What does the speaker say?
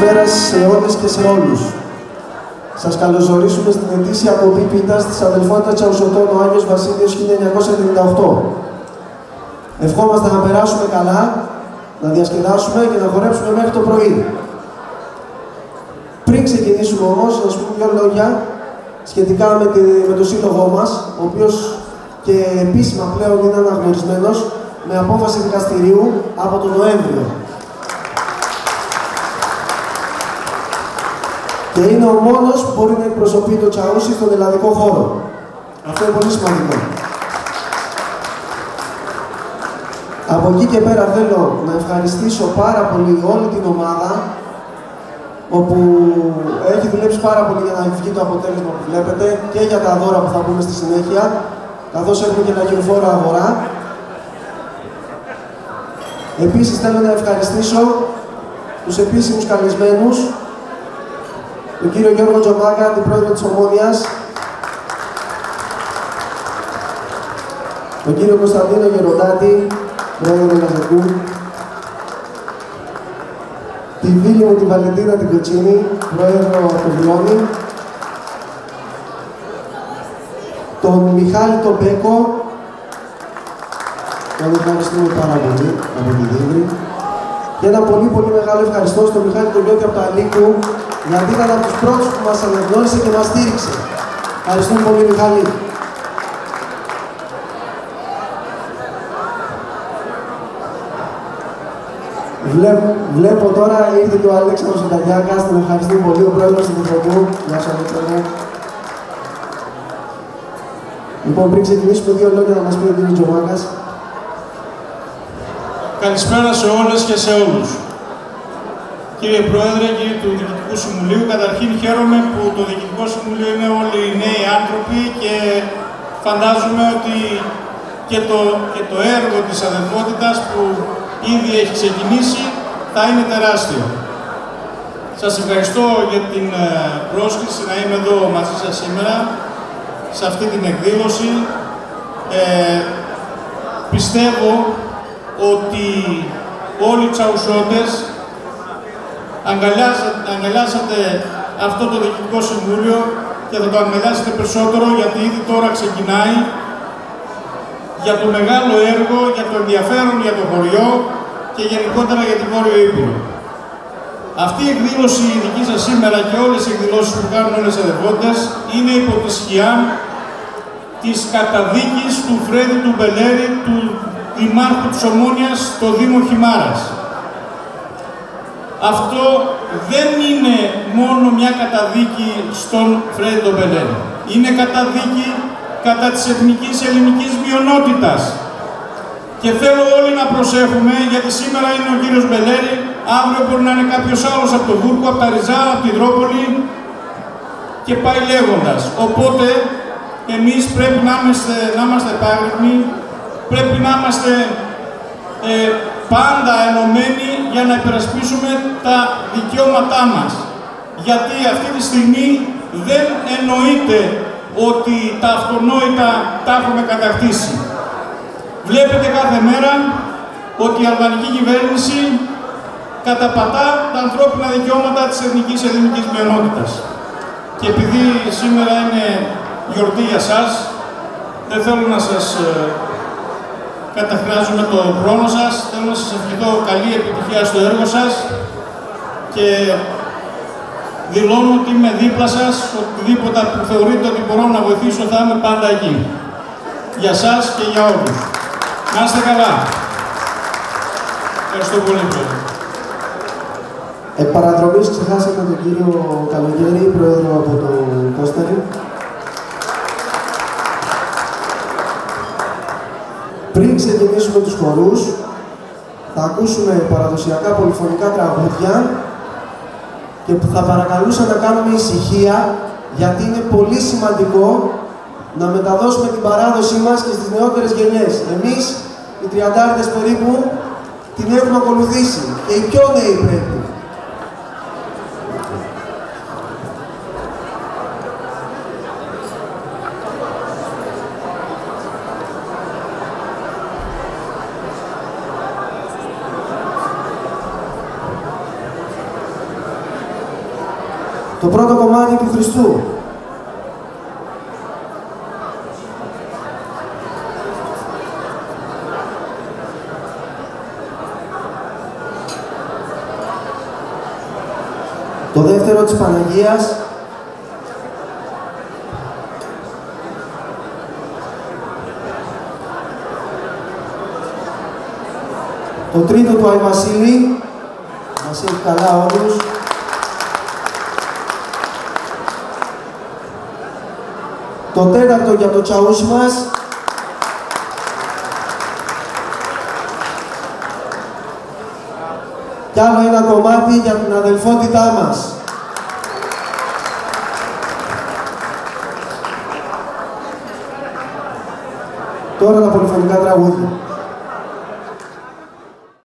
Καλησπέρα σε όλες και σε όλους. Σας καλωσορίσουμε στην ετήσια κοπή πίτας της Αδελφότητας Τσαουσοτών ο Άγιος Βασίλειος 1998. Ευχόμαστε να περάσουμε καλά, να διασκεδάσουμε και να χορέψουμε μέχρι το πρωί. Πριν ξεκινήσουμε όμως, να σας πούμε δύο λόγια σχετικά με το σύλλογό μας, ο οποίος και επίσημα πλέον είναι αναγνωρισμένος με απόφαση δικαστηρίου από τον Νοέμβριο. Και είναι ο μόνος που μπορεί να εκπροσωπεί το Τσαούσι στον ελλαδικό χώρο. Αυτό είναι πολύ σημαντικό. Από εκεί και πέρα θέλω να ευχαριστήσω πάρα πολύ όλη την ομάδα, όπου έχει δουλέψει πάρα πολύ για να βγει το αποτέλεσμα που βλέπετε και για τα δώρα που θα πούμε στη συνέχεια, καθώς έχουμε και ένα γεωφόρο αγορά. Επίσης θέλω να ευχαριστήσω τους επίσημους καλεσμένους, τον κύριο Γιώργο Τζομάκα, την πρόεδρο της Ομόνοιας, τον κύριο Κωνσταντίνο Γεροντάτη, πρόεδρο Λαζεκού, τη φίλη μου τη Βαλεντίνα την Κοτσίνη, πρόεδρο από το Βιώνη, τον Μιχάλη τον Μπέκο, τον ευχαριστούμε πάρα πολύ από τη Δήμρη, και ένα πολύ μεγάλο ευχαριστώ στον Μιχάλη τον Γιώτη από το Αλίκου, γιατί ήταν από τους πρώτους που μας αναγνώρισε και μας στήριξε. Ευχαριστούμε πολύ, Μιχάλη. Βλέπω τώρα ήρθε και ο Αλέξανδρος Σανταγιάκας, τον ευχαριστούμε πολύ, ο πρόεδρος του Μητροπού. Γεια σας, Αλέξανδρο. Λοιπόν, πριν ξεκινήσουμε δύο λόγια να μας πει ο κύριος Τζομάκας. Καλησπέρα σε όλες και σε όλους. Κύριε Πρόεδρε, κύριε του Διοικητικού Συμβουλίου, καταρχήν χαίρομαι που το Διοικητικό Συμβουλίο είναι όλοι οι νέοι άνθρωποι και φαντάζομαι ότι και το έργο της αδελφότητας που ήδη έχει ξεκινήσει θα είναι τεράστιο. Σας ευχαριστώ για την πρόσκληση να είμαι εδώ μαζί σας σήμερα, σε αυτή την εκδήλωση. Πιστεύω ότι όλοι οι Τσαουσότες αγκαλιάσατε αυτό το Διοικητικό Συμβούλιο και θα το αγκαλιάσετε περισσότερο, γιατί ήδη τώρα ξεκινάει για το μεγάλο έργο, για το ενδιαφέρον για το χωριό και γενικότερα για την Βόρειο Ήπειρο. Αυτή η εκδήλωση η δική σας σήμερα και όλες οι εκδηλώσεις που κάνουν όλες οι αδελφότητες είναι υπό τη σκιά της καταδίκης του Φρέδη του Μπελέρη, του Δημάρχου της Ομόνοιας, στο Δήμο Χιμάρας. Αυτό δεν είναι μόνο μια καταδίκη στον Φρέδη τον Μπελέρη. Είναι καταδίκη κατά της εθνικής ελληνικής μειονότητας. Και θέλω όλοι να προσέχουμε, γιατί σήμερα είναι ο κύριος Μπελέρη, αύριο μπορεί να είναι κάποιος άλλος από το Βούρκο, από τα Ριζά, από την Τρόπολη και πάει λέγοντας. Οπότε, εμείς πρέπει να είμαστε επάγρυπνοι, πρέπει να είμαστε πάντα ενωμένοι για να υπερασπίσουμε τα δικαιώματά μας. Γιατί αυτή τη στιγμή δεν εννοείται ότι τα αυτονόητα τα έχουμε κατακτήσει. Βλέπετε κάθε μέρα ότι η αλβανική κυβέρνηση καταπατά τα ανθρώπινα δικαιώματα της εθνικής ελληνικής μειονότητας. Και επειδή σήμερα είναι γιορτή για σας, δεν θέλω να σας καταχράζουμε το χρόνο σας, θέλω να σας ευχηθώ καλή επιτυχία στο έργο σας και δηλώνω ότι είμαι δίπλα σας, οτιδήποτε που θεωρείτε ότι μπορώ να βοηθήσω θα είμαι πάντα εκεί. Για σας και για όλους. Να είστε καλά. Ευχαριστώ πολύ, Πρόεδρε. Παραδρομής ξεχάσαμε τον κύριο Καλογέρη, πρόεδρο από το Κώστερη. Πριν ξεκινήσουμε τους χορούς, θα ακούσουμε παραδοσιακά πολυφωνικά τραγούδια και θα παρακαλούσα να κάνουμε ησυχία, γιατί είναι πολύ σημαντικό να μεταδώσουμε την παράδοσή μας και στις νεότερες γενιές. Εμείς, οι 30 περίπου, την έχουμε ακολουθήσει και οι πιο νέοι πρέπει. Το πρώτο κομμάτι του Χριστού. Το δεύτερο της Παναγίας. Το τρίτο του Άι Βασίλη. Μας έχει καλά όλους. Το τέταρτο για το τσαούς μας. Κι άλλο ένα κομμάτι για την αδελφότητά μας. Τώρα τα πολυφωνικά τραγούδια.